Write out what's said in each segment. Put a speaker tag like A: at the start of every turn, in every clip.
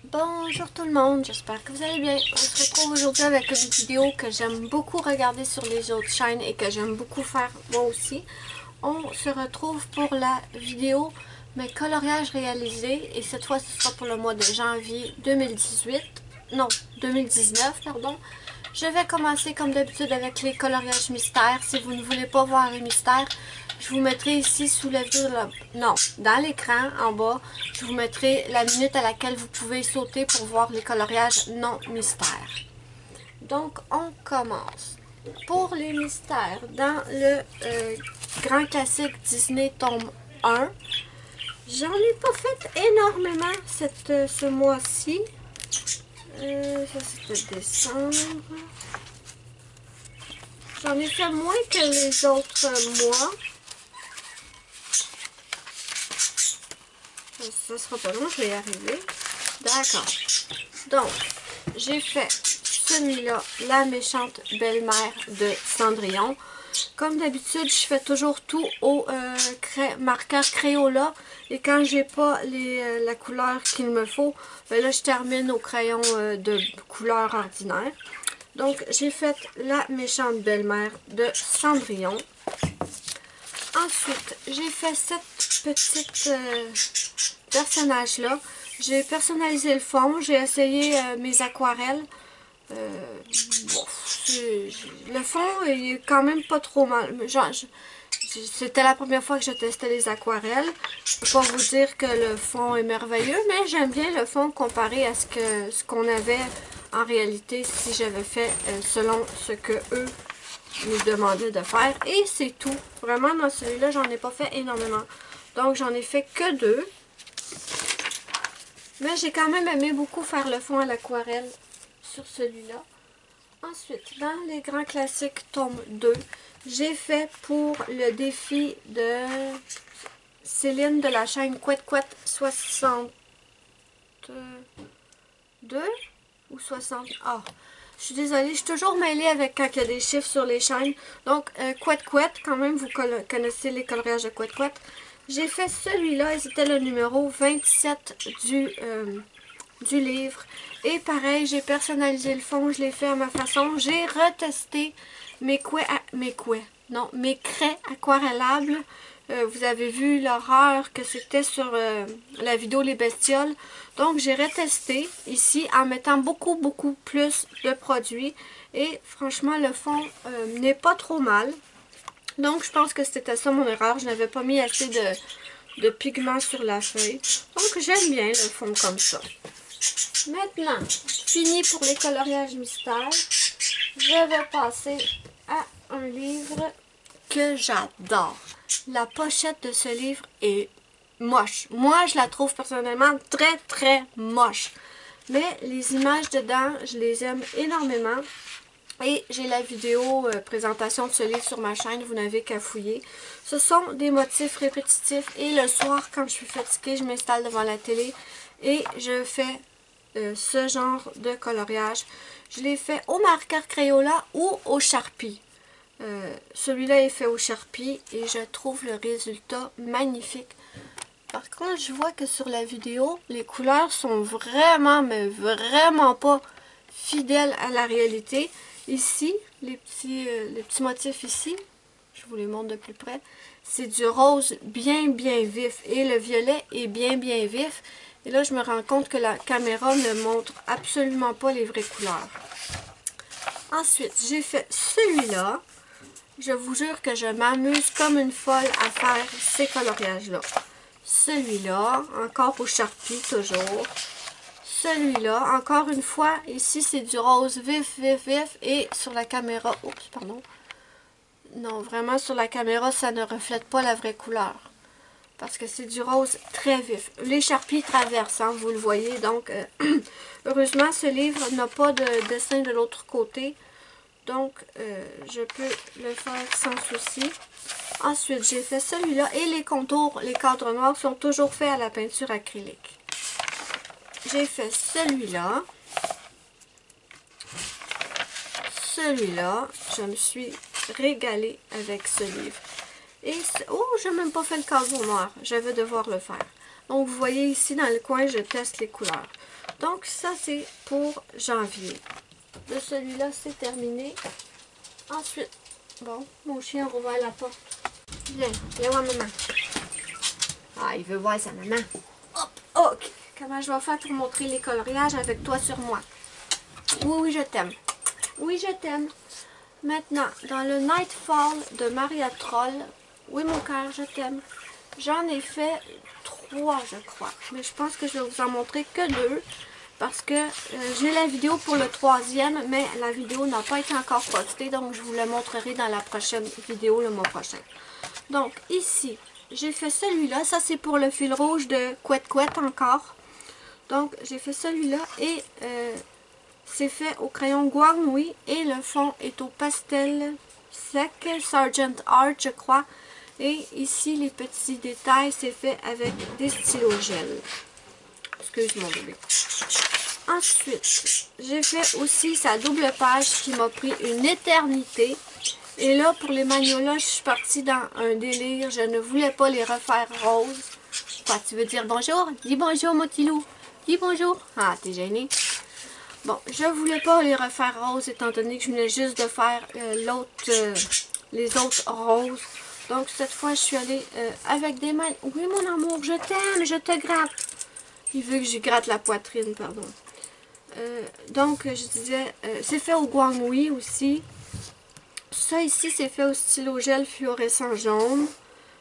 A: Bonjour tout le monde, j'espère que vous allez bien. On se retrouve aujourd'hui avec une vidéo que j'aime beaucoup regarder sur les autres chaînes et que j'aime beaucoup faire moi aussi. On se retrouve pour la vidéo mes coloriages réalisés et cette fois ce sera pour le mois de janvier 2018. Non, 2019, pardon. Je vais commencer comme d'habitude avec les coloriages mystères. Si vous ne voulez pas voir les mystères, je vous mettrai ici sous la vidéo, non, dans l'écran en bas, je vous mettrai la minute à laquelle vous pouvez sauter pour voir les coloriages non mystères. Donc, on commence. Pour les mystères, dans le grand classique Disney tome 1, j'en ai pas fait énormément ce mois-ci. Ça c'était décembre. J'en ai fait moins que les autres mois. Ça sera pas long, je vais y arriver. D'accord. Donc, j'ai fait celui-là, la méchante belle-mère de Cendrillon. Comme d'habitude, je fais toujours tout au marqueur Crayola. Et quand j'ai pas la couleur qu'il me faut, ben là je termine au crayon de couleur ordinaire. Donc, j'ai fait la méchante belle-mère de Cendrillon. Ensuite, j'ai fait cette petite personnage-là. J'ai personnalisé le fond. J'ai essayé mes aquarelles. Bon, le fond il est quand même pas trop mal. C'était la première fois que je testais les aquarelles. Je peux pas vous dire que le fond est merveilleux, mais j'aime bien le fond comparé à ce qu'on avait en réalité si j'avais fait selon ce que eux nous demandaient de faire. Et c'est tout. Vraiment, dans celui-là, j'en ai pas fait énormément. Donc, j'en ai fait que 2. Mais j'ai quand même aimé beaucoup faire le fond à l'aquarelle sur celui-là. Ensuite, dans les grands classiques tome 2, j'ai fait pour le défi de Céline de la chaîne Couette Couette 62 ou 60. Ah, je suis désolée, je suis toujours mêlée avec quand il y a des chiffres sur les chaînes. Donc, Couette Couette, quand même, vous connaissez les coloriages de Couette Couette. J'ai fait celui-là et c'était le numéro 27 du livre. Et pareil, j'ai personnalisé le fond, je l'ai fait à ma façon. J'ai retesté mes craies aquarellables. Vous avez vu l'horreur que c'était sur la vidéo Les Bestioles. Donc, j'ai retesté ici en mettant beaucoup plus de produits. Et franchement, le fond n'est pas trop mal. Donc, je pense que c'était ça mon erreur. Je n'avais pas mis assez de pigments sur la feuille. Donc, j'aime bien le fond comme ça. Maintenant, fini pour les coloriages mystères. Je vais passer à un livre que j'adore. La pochette de ce livre est moche. Moi, je la trouve personnellement très moche. Mais les images dedans, je les aime énormément. Et j'ai la vidéo présentation de ce livre sur ma chaîne, vous n'avez qu'à fouiller. Ce sont des motifs répétitifs et le soir, quand je suis fatiguée, je m'installe devant la télé et je fais ce genre de coloriage. Je l'ai fait au marqueur Crayola ou au Sharpie. Celui-là est fait au Sharpie et je trouve le résultat magnifique. Par contre, je vois que sur la vidéo, les couleurs sont vraiment, mais vraiment pas fidèles à la réalité. Ici, les petits motifs ici, je vous les montre de plus près, c'est du rose bien vif et le violet est bien vif. Et là, je me rends compte que la caméra ne montre absolument pas les vraies couleurs. Ensuite, j'ai fait celui-là. Je vous jure que je m'amuse comme une folle à faire ces coloriages-là. Celui-là, encore au Sharpie, toujours. Celui-là, encore une fois, ici c'est du rose vif et sur la caméra, oups, pardon. Non, vraiment sur la caméra, ça ne reflète pas la vraie couleur. Parce que c'est du rose très vif. Les Sharpies traversent, hein, vous le voyez. Donc, heureusement, ce livre n'a pas de dessin de l'autre côté. Donc, je peux le faire sans souci. Ensuite, j'ai fait celui-là. Et les contours, les cadres noirs sont toujours faits à la peinture acrylique. J'ai fait celui-là. Celui-là, je me suis régalée avec ce livre. Et, oh, je n'ai même pas fait le cadre noir. Je vais devoir le faire. Donc, vous voyez ici dans le coin, je teste les couleurs. Donc ça c'est pour janvier. De celui-là c'est terminé. Ensuite, bon, mon chien a rouvert la porte. Viens, viens voir maman. Ah, il veut voir sa maman. Hop, ok. Comment je vais faire pour montrer les coloriages avec toi sur moi? Oui, oui, je t'aime. Oui, je t'aime. Maintenant, dans le Nightfall de Maria Troll, oui, mon cœur, je t'aime. J'en ai fait 3, je crois. Mais je pense que je vais vous en montrer que 2. Parce que j'ai la vidéo pour le 3e, mais la vidéo n'a pas été encore postée. Donc, je vous la montrerai dans la prochaine vidéo le mois prochain. Donc, ici, j'ai fait celui-là. Ça, c'est pour le fil rouge de Couette Couette encore. Donc, j'ai fait celui-là et c'est fait au crayon Guanghui. Et le fond est au pastel sec, Sargent Art, je crois. Et ici, les petits détails, c'est fait avec des stylos gel. Excuse mon bébé. Ensuite, j'ai fait aussi sa double page qui m'a pris une éternité. Et là, pour les magnolas, je suis partie dans un délire. Je ne voulais pas les refaire roses. Quoi, tu veux dire bonjour? Dis bonjour, mon petit loup. Dis bonjour. Ah, t'es gêné. Bon, je ne voulais pas les refaire roses étant donné que je venais juste de faire les autres roses. Donc, cette fois, je suis allée avec des mains. Oui, mon amour, je t'aime, je te gratte. Il veut que je gratte la poitrine, pardon. Donc, je disais, c'est fait au Guanghui aussi. Ça ici, c'est fait au stylo gel fluorescent jaune.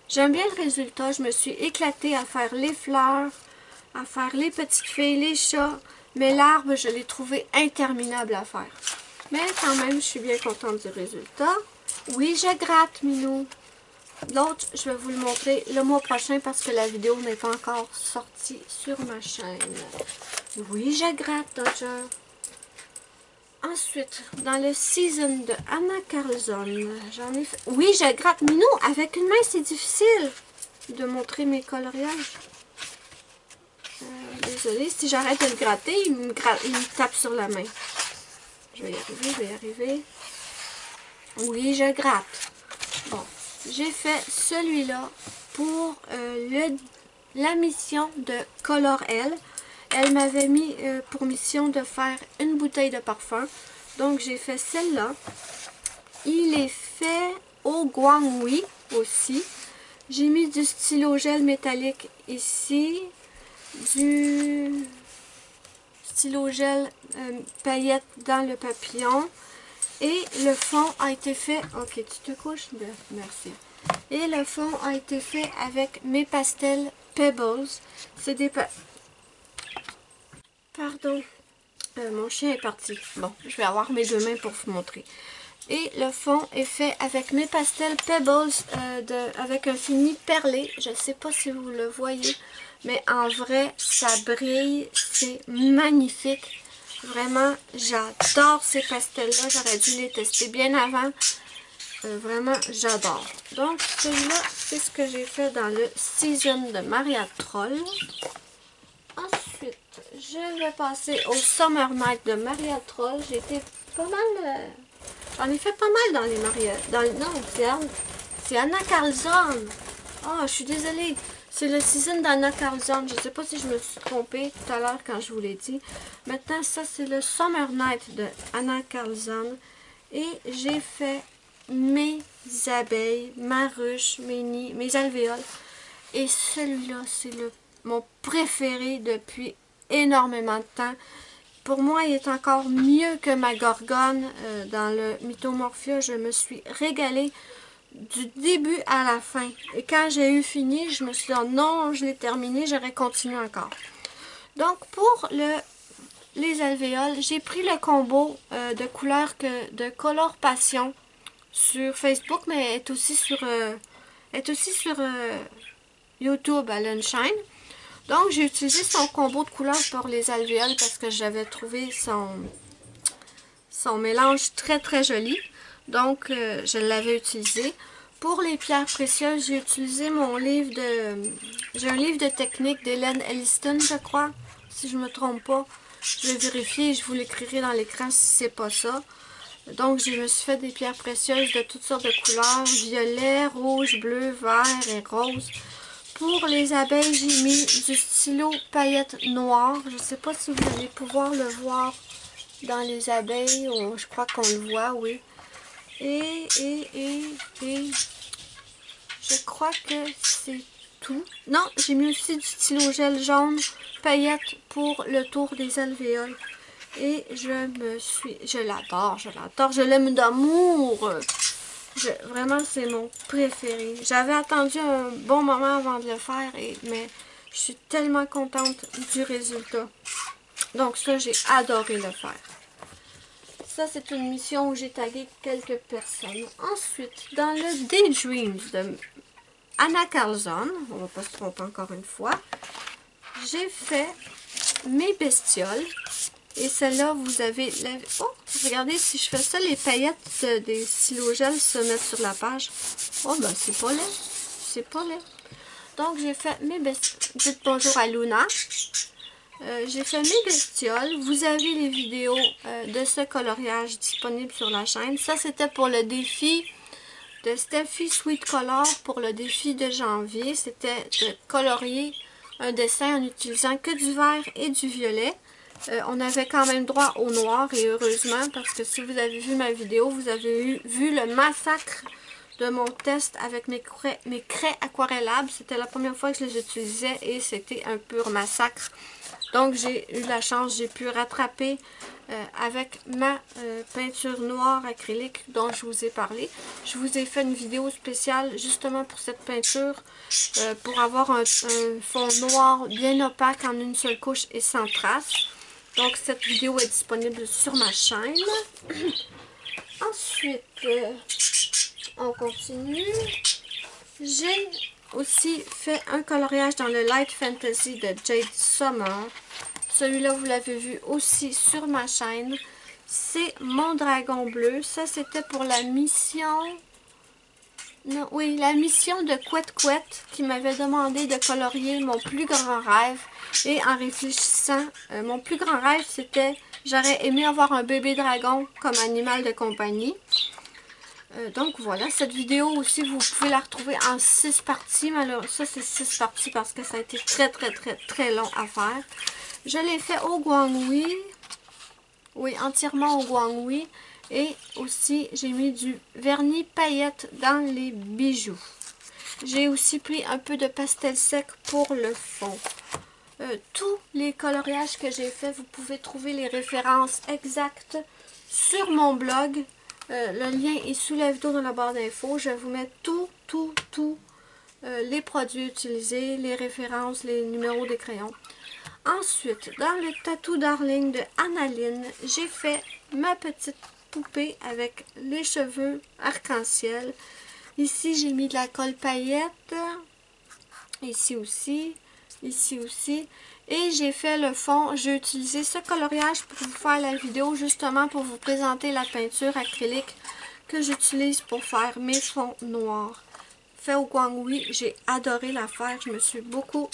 A: J'aime bien le résultat. Je me suis éclatée à faire les fleurs, à faire les petites filles, les chats. Mais l'arbre, je l'ai trouvé interminable à faire. Mais quand même, je suis bien contente du résultat. Oui, je gratte, Minou. L'autre, je vais vous le montrer le mois prochain parce que la vidéo n'est pas encore sortie sur ma chaîne. Oui, je gratte, Dodger. Ensuite, dans le Season de Anna Carlson, j'en ai fait... Oui, je gratte, Minou. Avec une main, c'est difficile de montrer mes coloriages. Désolée, si j'arrête de le gratter, il me tape sur la main. Je vais y arriver, je vais y arriver. Oui, je gratte. Bon, j'ai fait celui-là pour la mission de Color Elle. Elle m'avait mis pour mission de faire une bouteille de parfum. Donc, j'ai fait celle-là. Il est fait au Guanghui aussi. J'ai mis du stylo gel métallique ici. Du stylo gel paillettes dans le papillon. Et le fond a été fait... Ok, tu te couches? Merci. Et le fond a été fait avec mes pastels Pebbles. C'est des... Pardon. Mon chien est parti. Bon, je vais avoir mes 2 mains pour vous montrer. Et le fond est fait avec mes pastels Pebbles avec un fini perlé. Je ne sais pas si vous le voyez, mais en vrai, ça brille. C'est magnifique. Vraiment, j'adore ces pastels-là. J'aurais dû les tester bien avant. Vraiment, j'adore. Donc, celui-là, c'est ce que j'ai fait dans le Season de Maria Troll. Ensuite, je vais passer au Summer Night de Maria Troll. J'ai été pas mal... J'en ai fait pas mal dans les Maria... Non, c'est Anna Carlson. Oh, je suis désolée. C'est le Season d'Anna Carlson. Je ne sais pas si je me suis trompée tout à l'heure quand je vous l'ai dit. Maintenant, ça, c'est le Summer Night de Anna Carlson. Et j'ai fait mes abeilles, ma ruche, mes nids, mes alvéoles. Et celui-là, c'est mon préféré depuis énormément de temps. Pour moi, il est encore mieux que ma gorgone dans le Mythomorphia. Je me suis régalée du début à la fin. Et quand j'ai eu fini, je me suis dit, oh non, je l'ai terminé, j'aurais continué encore. Donc, pour les alvéoles, j'ai pris le combo de couleurs de Color Passion sur Facebook, mais elle est aussi sur, YouTube à Lunshine. Donc, j'ai utilisé son combo de couleurs pour les alvéoles parce que j'avais trouvé son mélange très très joli. Donc, je l'avais utilisé. Pour les pierres précieuses, j'ai utilisé mon livre de... J'ai un livre de technique d'Hélène Elliston, je crois, si je ne me trompe pas. Je vais vérifier et je vous l'écrirai dans l'écran si c'est pas ça. Donc, je me suis fait des pierres précieuses de toutes sortes de couleurs, violet, rouge, bleu, vert et rose, Pour les abeilles, j'ai mis du stylo paillettes noires. Je ne sais pas si vous allez pouvoir le voir dans les abeilles. Je crois qu'on le voit, oui. Et je crois que c'est tout. Non, j'ai mis aussi du stylo gel jaune paillettes pour le tour des alvéoles. Et je l'adore, je l'aime d'amour. Vraiment, c'est mon préféré. J'avais attendu un bon moment avant de le faire, mais je suis tellement contente du résultat. Donc ça, j'ai adoré le faire. Ça, c'est une mission où j'ai tagué quelques personnes. Ensuite, dans le Daydreams de Anna Carlson, on va pas se tromper encore une fois, j'ai fait mes bestioles. Et celle-là, vous avez... Oh, regardez, si je fais ça, les paillettes des stylos-gel se mettent sur la page. Oh, ben, c'est pas laid. C'est pas laid. Donc, j'ai fait mes bestioles. Dites bonjour à Luna. J'ai fait mes bestioles. Vous avez les vidéos de ce coloriage disponibles sur la chaîne. Ça, c'était pour le défi de Steffi Sweet Color pour le défi de janvier. C'était de colorier un dessin en utilisant que du vert et du violet. On avait quand même droit au noir et heureusement parce que si vous avez vu ma vidéo, vous avez vu le massacre de mon test avec mes craies aquarellables. C'était la première fois que je les utilisais et c'était un pur massacre. Donc j'ai eu la chance, j'ai pu rattraper avec ma peinture noire acrylique dont je vous ai parlé. Je vous ai fait une vidéo spéciale justement pour cette peinture pour avoir un fond noir bien opaque en une seule couche et sans trace. Donc, cette vidéo est disponible sur ma chaîne. Ensuite, on continue. J'ai aussi fait un coloriage dans le Light Fantasy de Jade Summer. Celui-là, vous l'avez vu aussi sur ma chaîne. C'est mon dragon bleu. Ça, c'était pour la mission... Non, oui, la mission de Couette Couette qui m'avait demandé de colorier mon plus grand rêve. Et en réfléchissant, mon plus grand rêve, c'était, j'aurais aimé avoir un bébé dragon comme animal de compagnie. Donc voilà, cette vidéo aussi, vous pouvez la retrouver en 6 parties. Malheureusement, ça c'est 6 parties parce que ça a été très long à faire. Je l'ai fait au Guanghui. Oui, entièrement au Guanghui. Et aussi, j'ai mis du vernis paillettes dans les bijoux. J'ai aussi pris un peu de pastel sec pour le fond. Tous les coloriages que j'ai fait, vous pouvez trouver les références exactes sur mon blog. Le lien est sous la vidéo dans la barre d'infos. Je vais vous mettre tous les produits utilisés, les références, les numéros des crayons. Ensuite, dans le Tattoo Darling de Annaline, j'ai fait ma petite poupée avec les cheveux arc-en-ciel. Ici, j'ai mis de la colle paillette. Ici aussi. Ici aussi. Et j'ai fait le fond. J'ai utilisé ce coloriage pour vous faire la vidéo, justement pour vous présenter la peinture acrylique que j'utilise pour faire mes fonds noirs. Fait au Guanghui, j'ai adoré la faire. Je me suis beaucoup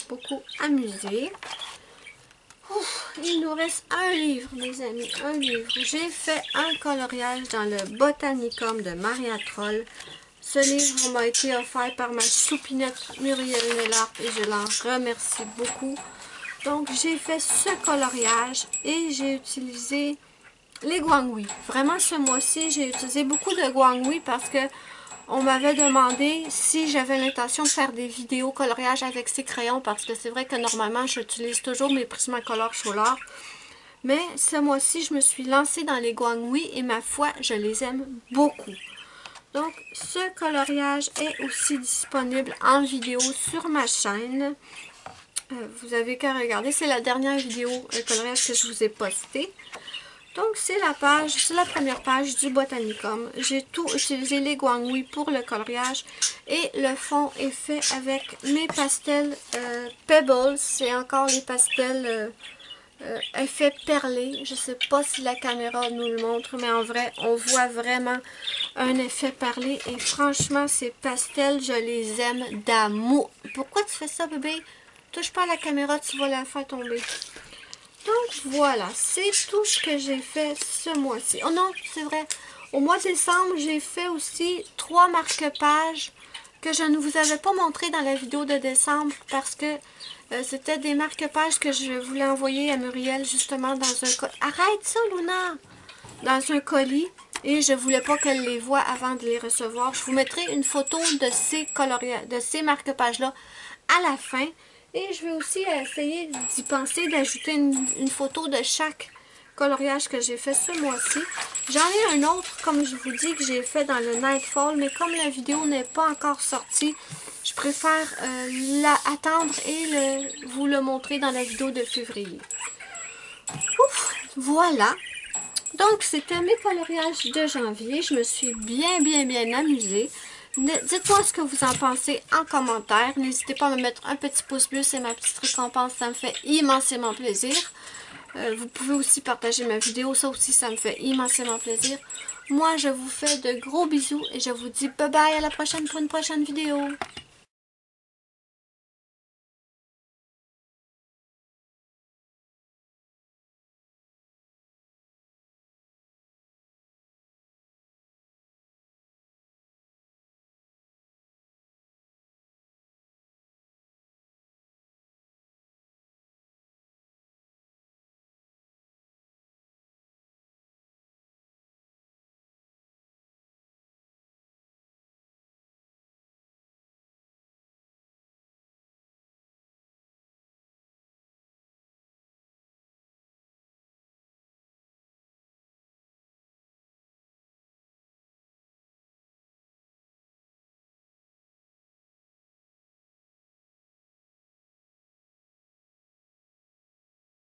A: amusée. Ouf, il nous reste un livre, mes amis, un livre. J'ai fait un coloriage dans le Botanicum de Maria Troll. Ce livre m'a été offert par ma choupinette Muriel Nellart et je l'en remercie beaucoup. Donc, j'ai fait ce coloriage et j'ai utilisé les Guanghui. Vraiment, ce mois-ci, j'ai utilisé beaucoup de Guanghui parce que on m'avait demandé si j'avais l'intention de faire des vidéos coloriage avec ces crayons parce que c'est vrai que normalement, j'utilise toujours mes Prismacolor Solar. Mais ce mois-ci, je me suis lancée dans les Guanghui et ma foi, je les aime beaucoup. Donc, ce coloriage est aussi disponible en vidéo sur ma chaîne. Vous avez qu'à regarder, c'est la dernière vidéo coloriage que je vous ai postée. Donc, c'est la première page du Botanicum. J'ai tout utilisé les Guanghui pour le coloriage. Et le fond est fait avec mes pastels Pebbles. C'est encore les pastels effet perlé. Je ne sais pas si la caméra nous le montre, mais en vrai, on voit vraiment un effet perlé. Et franchement, ces pastels, je les aime d'amour. Pourquoi tu fais ça, bébé? Touche pas à la caméra, tu vas la faire tomber. Donc voilà, c'est tout ce que j'ai fait ce mois-ci. Oh non, c'est vrai, au mois de décembre, j'ai fait aussi 3 marque-pages que je ne vous avais pas montré dans la vidéo de décembre parce que c'était des marque-pages que je voulais envoyer à Muriel justement dans un colis. Arrête ça, Luna! Dans un colis et je voulais pas qu'elle les voie avant de les recevoir. Je vous mettrai une photo de ces marque-pages-là à la fin. Et je vais aussi essayer d'y penser d'ajouter une photo de chaque coloriage que j'ai fait ce mois-ci. J'en ai un autre, comme je vous dis, que j'ai fait dans le Nightfall, mais comme la vidéo n'est pas encore sortie, je préfère attendre et vous le montrer dans la vidéo de février. Ouf, voilà. Donc, c'était mes coloriages de janvier. Je me suis bien amusée. Dites-moi ce que vous en pensez en commentaire. N'hésitez pas à me mettre un petit pouce bleu, c'est ma petite récompense. Ça me fait immensément plaisir. Vous pouvez aussi partager ma vidéo. Ça aussi, ça me fait immensément plaisir. Moi, je vous fais de gros bisous et je vous dis bye bye à la prochaine pour une prochaine vidéo.